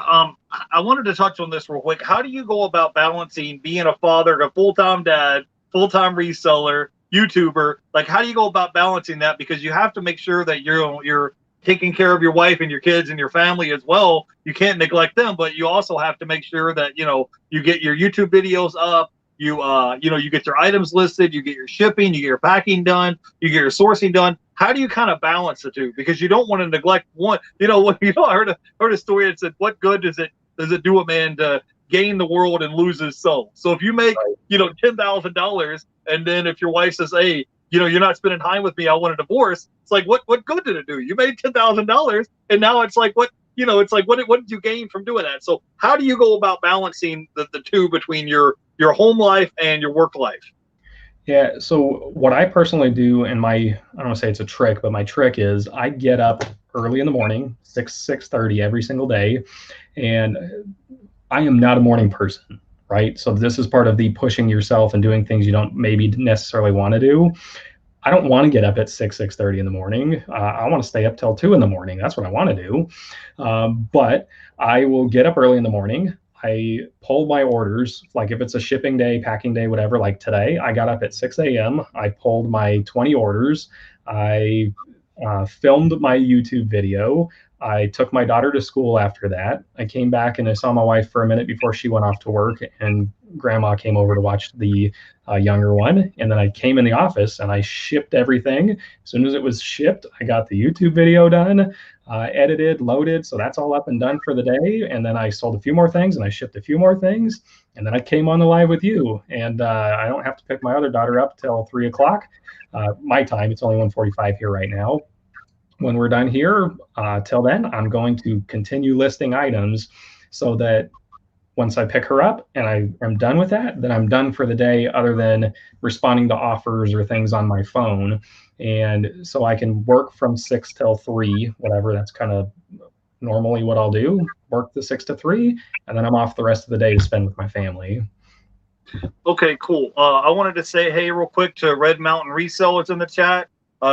I wanted to touch on this real quick. How do you go about balancing being a father, a full-time dad, full-time reseller, YouTuber? Like, how do you go about balancing that? Because you have to make sure that you're taking care of your wife and your kids and your family as well. You can't neglect them, but you also have to make sure that you get your YouTube videos up. You get your items listed, you get your shipping, you get your packing done, you get your sourcing done. How do you kind of balance the two? Because you don't want to neglect one. I heard a story that said, "What good does it do a man to gain the world and lose his soul?" So if you make $10,000, and then if your wife says, "Hey, you're not spending time with me, I want a divorce," it's like, what good did it do? You made $10,000, and now it's like, it's like what did you gain from doing that? So how do you go about balancing the two between your home life and your work life? Yeah, so what I personally do, and I don't want to say it's a trick, but my trick is I get up early in the morning, 6:30 every single day, and I am not a morning person, right? So this is part of the pushing yourself and doing things you don't maybe necessarily want to do. I don't want to get up at 6:30 in the morning. I want to stay up till 2 in the morning. That's what I want to do. But I will get up early in the morning. I pull my orders, like if it's a shipping day, packing day, whatever. Like today, I got up at 6 a.m. I pulled my 20 orders. I filmed my YouTube video. I took my daughter to school after that. I came back and I saw my wife for a minute before she went off to work, and grandma came over to watch the younger one. And then I came in the office and I shipped everything. As soon as it was shipped, I got the YouTube video done, edited, loaded. So that's all up and done for the day. And then I sold a few more things and I shipped a few more things. And then I came on the live with you. And I don't have to pick my other daughter up till 3 o'clock. My time, it's only 1:45 here right now. When we're done here, till then, I'm going to continue listing items so that once I pick her up and I am done with that, then I'm done for the day, other than responding to offers or things on my phone. And so I can work from 6 till 3, whatever. That's kind of normally what I'll do, work the 6 to 3, and then I'm off the rest of the day to spend with my family. Okay, cool. I wanted to say hey real quick to Red Mountain Resellers in the chat.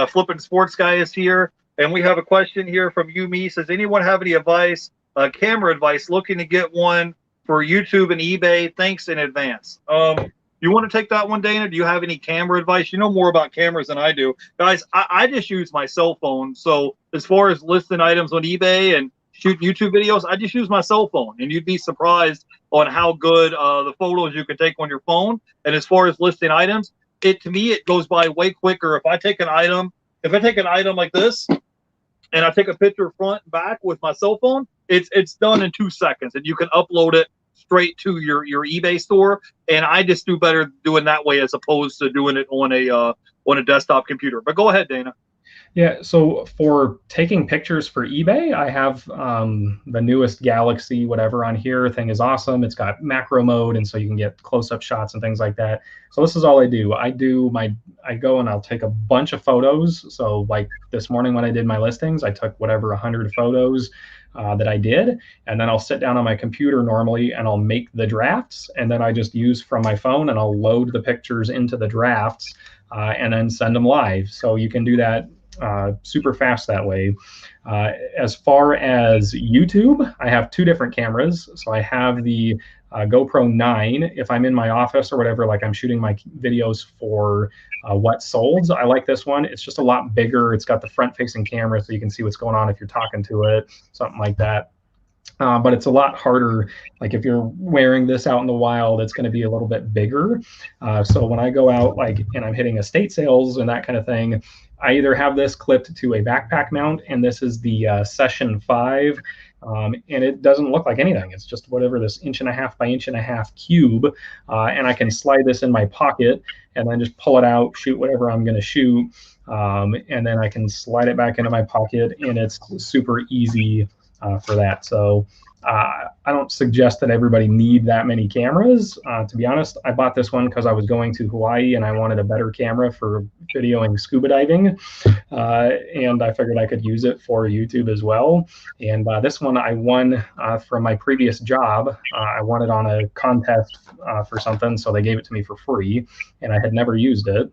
Flippin' Sports Guy is here, and we have a question here from Yumi. Says, anyone have any advice, camera advice, looking to get one for YouTube and eBay? Thanks in advance. You want to take that one, Dana? Do you have any camera advice? You know more about cameras than I do. Guys, I just use my cell phone. So as far as listing items on eBay and shoot YouTube videos, I just use my cell phone. And you'd be surprised on how good the photos you can take on your phone. And as far as listing items, to me, it goes by way quicker. If I take an item like this, and I take a picture front and back with my cell phone, it's done in 2 seconds, and you can upload it straight to your eBay store. And I just do better doing that way as opposed to doing it on a desktop computer. But go ahead, Dana. Yeah, so for taking pictures for eBay, I have the newest Galaxy whatever on here. Thing is awesome. It's got macro mode, and so you can get close-up shots and things like that. So this is all I do. I go and I'll take a bunch of photos. So like this morning when I did my listings, I took whatever 100 photos that I did, and then I'll sit down on my computer normally and I'll make the drafts, and then I just use from my phone and I'll load the pictures into the drafts and then send them live. So you can do that super fast that way. As far as YouTube, I have 2 different cameras. So I have the GoPro 9. If I'm in my office or whatever, like I'm shooting my videos for what solds, I like this one. It's just a lot bigger. It's got the front-facing camera, so you can see what's going on if you're talking to it, something like that. But it's a lot harder. Like if you're wearing this out in the wild, it's going to be a little bit bigger. So when I go out, like, and I'm hitting estate sales and that kind of thing, I either have this clipped to a backpack mount, and this is the Session 5, and it doesn't look like anything. It's just whatever, this 1.5 by 1.5 cube, and I can slide this in my pocket and then just pull it out, shoot whatever I'm going to shoot, and then I can slide it back into my pocket, and it's super easy for that. So I don't suggest that everybody need that many cameras. To be honest, I bought this one because I was going to Hawaii and I wanted a better camera for videoing scuba diving, and I figured I could use it for YouTube as well. And this one I won from my previous job. I won it on a contest for something, so they gave it to me for free, and I had never used it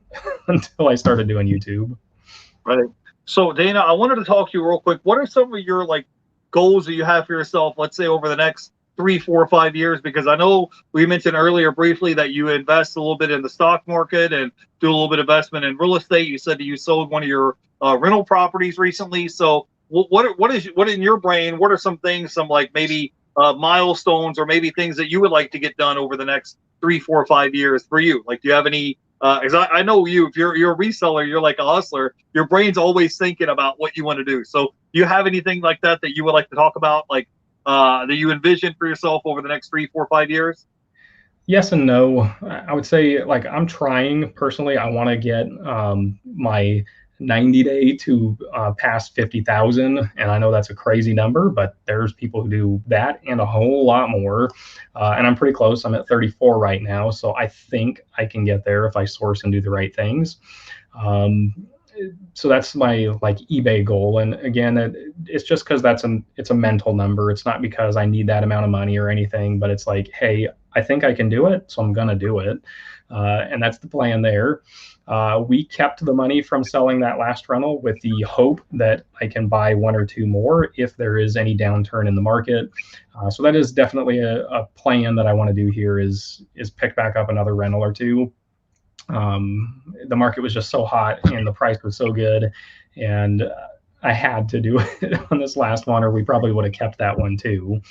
until I started doing YouTube. Right. So Dana, I wanted to talk to you real quick. What are some of your like goals that you have for yourself, let's say over the next 3, 4, 5 years? Because I know we mentioned earlier briefly that you invest a little bit in the stock market and do a little bit of investment in real estate. You said that you sold one of your rental properties recently. So what in your brain? What are some things, some like maybe milestones or maybe things that you would like to get done over the next 3, 4, 5 years for you? Like, do you have any? Because I know you, if you're a reseller, you're like a hustler. Your brain's always thinking about what you want to do. So, do you have anything like that that you would like to talk about, like that you envision for yourself over the next 3, 4, 5 years? Yes and no. I would say, like, I'm trying personally. I want to get my 90-day to past 50,000, and I know that's a crazy number, but there's people who do that and a whole lot more. And I'm pretty close. I'm at 34 right now, so I think I can get there if I source and do the right things. Um, so that's my like eBay goal. And again, it's just because it's a mental number. It's not because I need that amount of money or anything, but it's like, hey, I think I can do it, so I'm gonna do it. And that's the plan there. We kept the money from selling that last rental with the hope that I can buy one or two more if there is any downturn in the market. So that is definitely a plan that I want to do here is pick back up another rental or two. The market was just so hot and the price was so good, and I had to do it on this last one, or we probably would have kept that one too.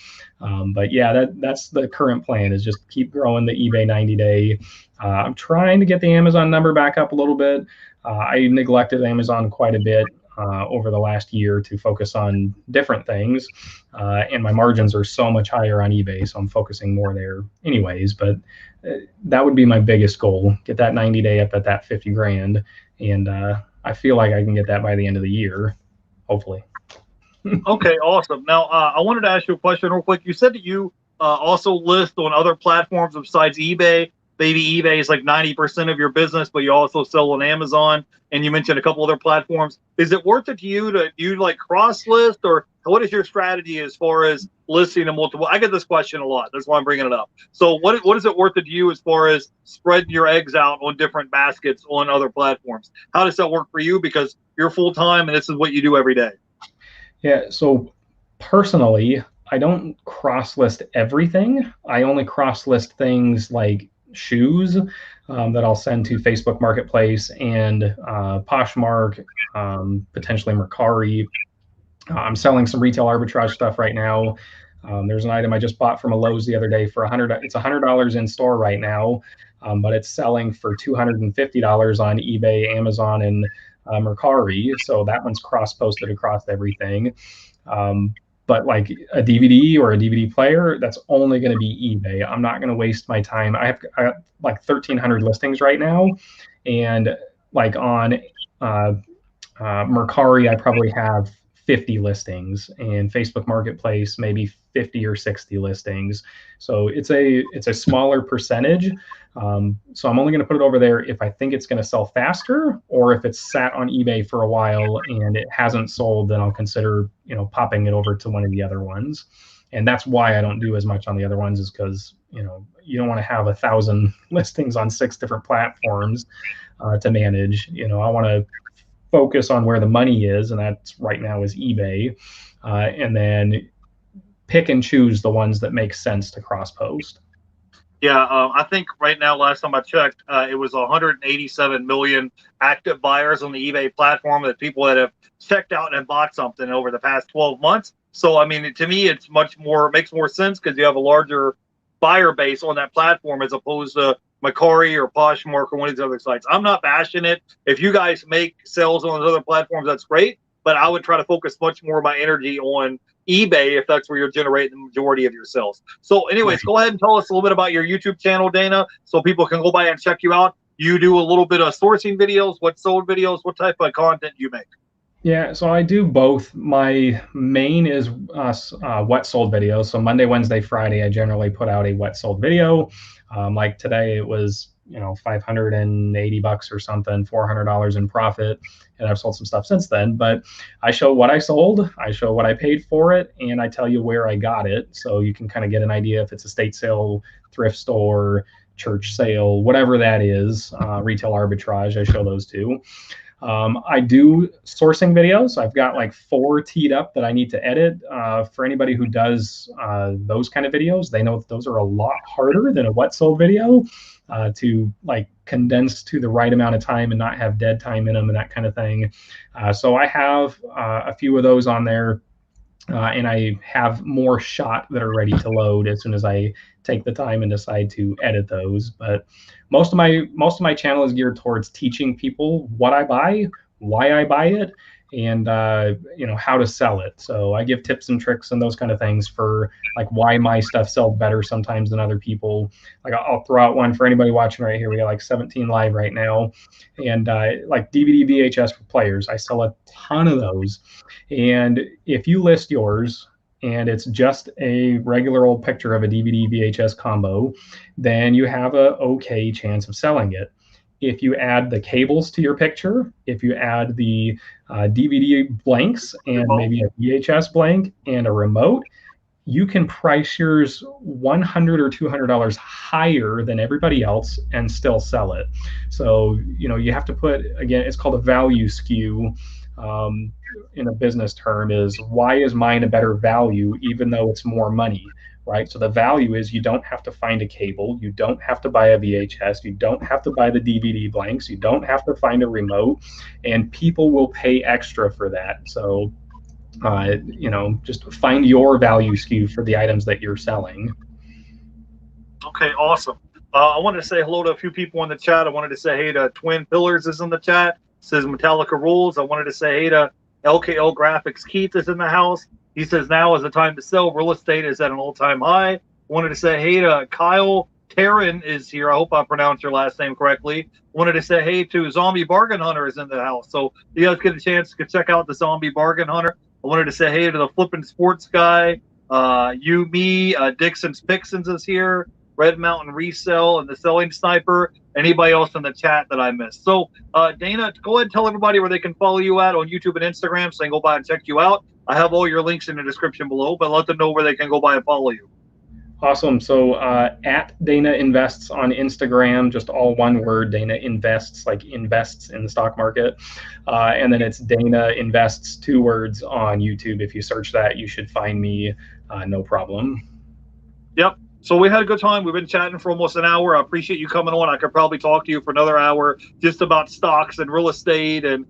But yeah, that's the current plan, is just keep growing the eBay 90-day. I'm trying to get the Amazon number back up a little bit. I neglected Amazon quite a bit over the last year to focus on different things, and my margins are so much higher on eBay, so I'm focusing more there anyways. But that would be my biggest goal: get that 90-day up at that 50 grand, and I feel like I can get that by the end of the year, hopefully. Okay, awesome. Now, I wanted to ask you a question real quick. You said that you also list on other platforms besides eBay. Maybe eBay is like 90% of your business, but you also sell on Amazon, and you mentioned a couple other platforms. Is it worth it to you to you like cross list, or what is your strategy as far as listing a multiple? I get this question a lot. That's why I'm bringing it up. So, what is it worth it to you as far as spreading your eggs out on different baskets on other platforms? How does that work for you? Because you're full time, and this is what you do every day. Yeah, so personally, I don't cross list everything. I only cross list things like shoes that I'll send to Facebook Marketplace and Poshmark, potentially Mercari. I'm selling some retail arbitrage stuff right now. There's an item I just bought from a Lowe's the other day for It's $100 in store right now, but it's selling for $250 on eBay, Amazon, and Mercari. So that one's cross posted across everything. But like a DVD or a DVD player, that's only going to be eBay. I'm not going to waste my time. I have like 1,300 listings right now, and like on Mercari, I probably have 50 listings, and Facebook Marketplace maybe 50 or 60 listings. So it's a smaller percentage. So I'm only going to put it over there if I think it's going to sell faster, or if it's sat on eBay for a while and it hasn't sold, then I'll consider popping it over to one of the other ones. And that's why I don't do as much on the other ones, is because you don't want to have 1,000 listings on 6 different platforms to manage. I want to focus on where the money is, and that's right now is eBay, and then pick and choose the ones that make sense to cross post. Yeah, I think right now, last time I checked, it was 187 million active buyers on the eBay platform, that people that have checked out and bought something over the past 12 months. So, I mean, to me, it's makes more sense because you have a larger buyer base on that platform as opposed to Macari or Poshmark or one of these other sites. I'm not bashing it. If you guys make sales on those other platforms, that's great. But I would try to focus much more of my energy on eBay if that's where you're generating the majority of your sales. So, anyways, go ahead and tell us a little bit about your YouTube channel, Dana, so people can go by and check you out. You do a little bit of sourcing videos, what sold videos, what type of content you make? Yeah, so I do both. My main is what sold videos. So Monday, Wednesday, Friday, I generally put out a what sold video. Like today, it was $580 or something, $400 in profit, and I've sold some stuff since then. But I show what I sold, I show what I paid for it, and I tell you where I got it, so you can kind of get an idea if it's a state sale, thrift store, church sale, whatever that is. Retail arbitrage, I show those too. I do sourcing videos. I've got like 4 teed up that I need to edit. For anybody who does those kind of videos, they know those are a lot harder than a wet sold video to like condense to the right amount of time and not have dead time in them and that kind of thing. So I have a few of those on there. And I have more shot that are ready to load as soon as I take the time and decide to edit those. But most of my channel is geared towards teaching people what I buy, why I buy it, and how to sell it. So I give tips and tricks and those kind of things for like why my stuff sells better sometimes than other people. Like I'll throw out one for anybody watching right here. We got like 17 live right now, and like DVD VHS for players. I sell a ton of those. And if you list yours and it's just a regular old picture of a DVD VHS combo, then you have a okay chance of selling it. If you add the cables to your picture, if you add the DVD blanks and maybe a VHS blank and a remote, you can price yours $100 or $200 higher than everybody else and still sell it. So, you have to put, again, it's called a value skew. In a business term is why is mine a better value even though it's more money, right? So the value is you don't have to find a cable, you don't have to buy a VHS, you don't have to buy the DVD blanks, you don't have to find a remote, and people will pay extra for that. So just find your value skew for the items that you're selling. Okay, awesome. I wanted to say hello to a few people in the chat. I wanted to say hey to Twin Pillars is in the chat. Says Metallica rules. I wanted to say hey to LKL Graphics. Keith is in the house. He says now is the time to sell. Real estate is at an all-time high. Wanted to say hey to Kyle Taryn is here. I hope I pronounced your last name correctly. Wanted to say hey to Zombie Bargain Hunter is in the house. So you guys get a chance to check out the Zombie Bargain Hunter. I wanted to say hey to the Flippin' Sports guy. Dixon's Pixons is here. Red Mountain Resell and the Selling Sniper. Anybody else in the chat that I missed? So, Dana, go ahead and tell everybody where they can follow you at on YouTube and Instagram so they can go by and check you out. I have all your links in the description below, but let them know where they can go by and follow you. Awesome. So at Dana Invests on Instagram, just all one word, Dana Invests, like invests in the stock market. And then it's Dana Invests, 2 words on YouTube. If you search that, you should find me, no problem. Yep. So we had a good time. We've been chatting for almost an hour. I appreciate you coming on. I could probably talk to you for another hour just about stocks and real estate and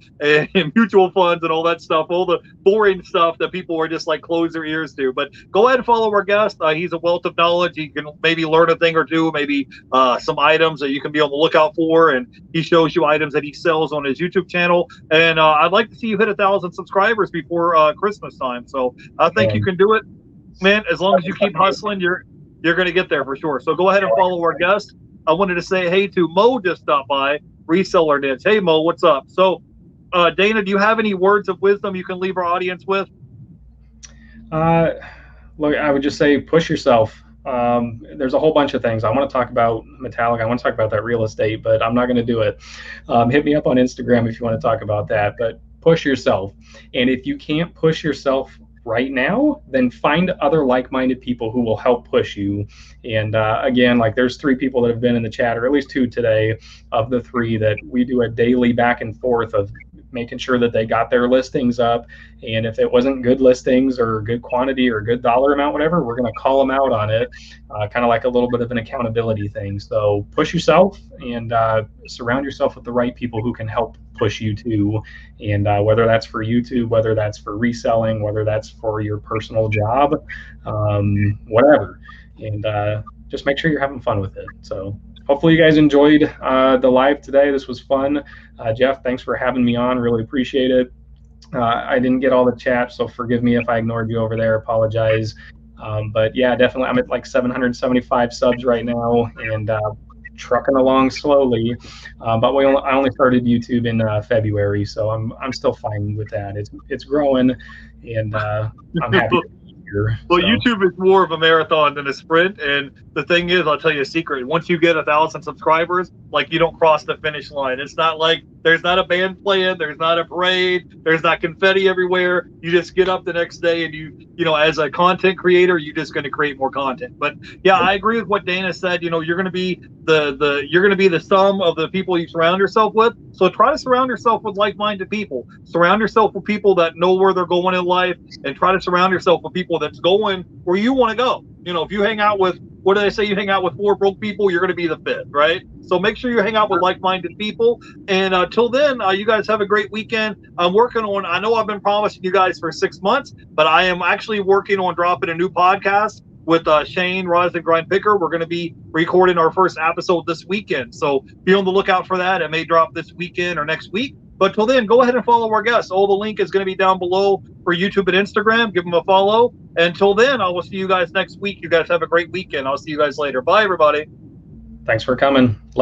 mutual funds and all that stuff, all the boring stuff that people were just like close their ears to. But go ahead and follow our guest. He's a wealth of knowledge. You can maybe learn a thing or two, maybe some items that you can be on the lookout for. And he shows you items that he sells on his YouTube channel. And I'd like to see you hit 1,000 subscribers before Christmas time. So I think you can do it, man. As long as you keep hustling, you're going to get there for sure. So go ahead and follow our guest. I wanted to say hey to Mo, just stopped by, Reseller Niche. Hey, Mo, what's up? So, Dana, do you have any words of wisdom you can leave our audience with? Look, I would just say push yourself. There's a whole bunch of things. I want to talk about Metallica. I want to talk about that real estate, but I'm not going to do it. Hit me up on Instagram if you want to talk about that, but push yourself. And if you can't push yourself right now, then find other like-minded people who will help push you. And again, like there's 3 people that have been in the chat, or at least 2 today of the 3 that we do a daily back and forth of making sure that they got their listings up. And if it wasn't good listings or good quantity or good dollar amount, whatever, we're going to call them out on it, kind of like a little bit of an accountability thing. So push yourself and surround yourself with the right people who can help push you too. And whether that's for YouTube, whether that's for reselling, whether that's for your personal job, whatever. And just make sure you're having fun with it. So hopefully you guys enjoyed the live today. This was fun. Jeff, thanks for having me on. Really appreciate it. I didn't get all the chat, so forgive me if I ignored you over there. Apologize. But yeah, definitely, I'm at like 775 subs right now and trucking along slowly. But I only started YouTube in February, so I'm still fine with that. It's growing, and I'm happy to be here. Well, so. YouTube is more of a marathon than a sprint, and the thing is, I'll tell you a secret. Once you get 1,000 subscribers, like you don't cross the finish line. It's not like There's not a band playing. There's not a parade. There's not confetti everywhere. You just get up the next day and you know, as a content creator, you're just going to create more content. But yeah, I agree with what Dana said. You know, you're going to be you're going to be the sum of the people you surround yourself with. So try to surround yourself with like-minded people. Surround yourself with people that know where they're going in life, and try to surround yourself with people that's going where you want to go. You know, if you hang out with, what do they say? You hang out with 4 broke people, you're going to be the 5th, right? So make sure you hang out with like-minded people. And till then, you guys have a great weekend. I'm working on, I know I've been promising you guys for 6 months, but I am actually working on dropping a new podcast with Shane, Rise and Grind Picker. We're going to be recording our first episode this weekend. So be on the lookout for that. It may drop this weekend or next week. But till then, go ahead and follow our guests. All the link is going to be down below for YouTube and Instagram. Give them a follow. Until then, I will see you guys next week. You guys have a great weekend. I'll see you guys later. Bye, everybody. Thanks for coming.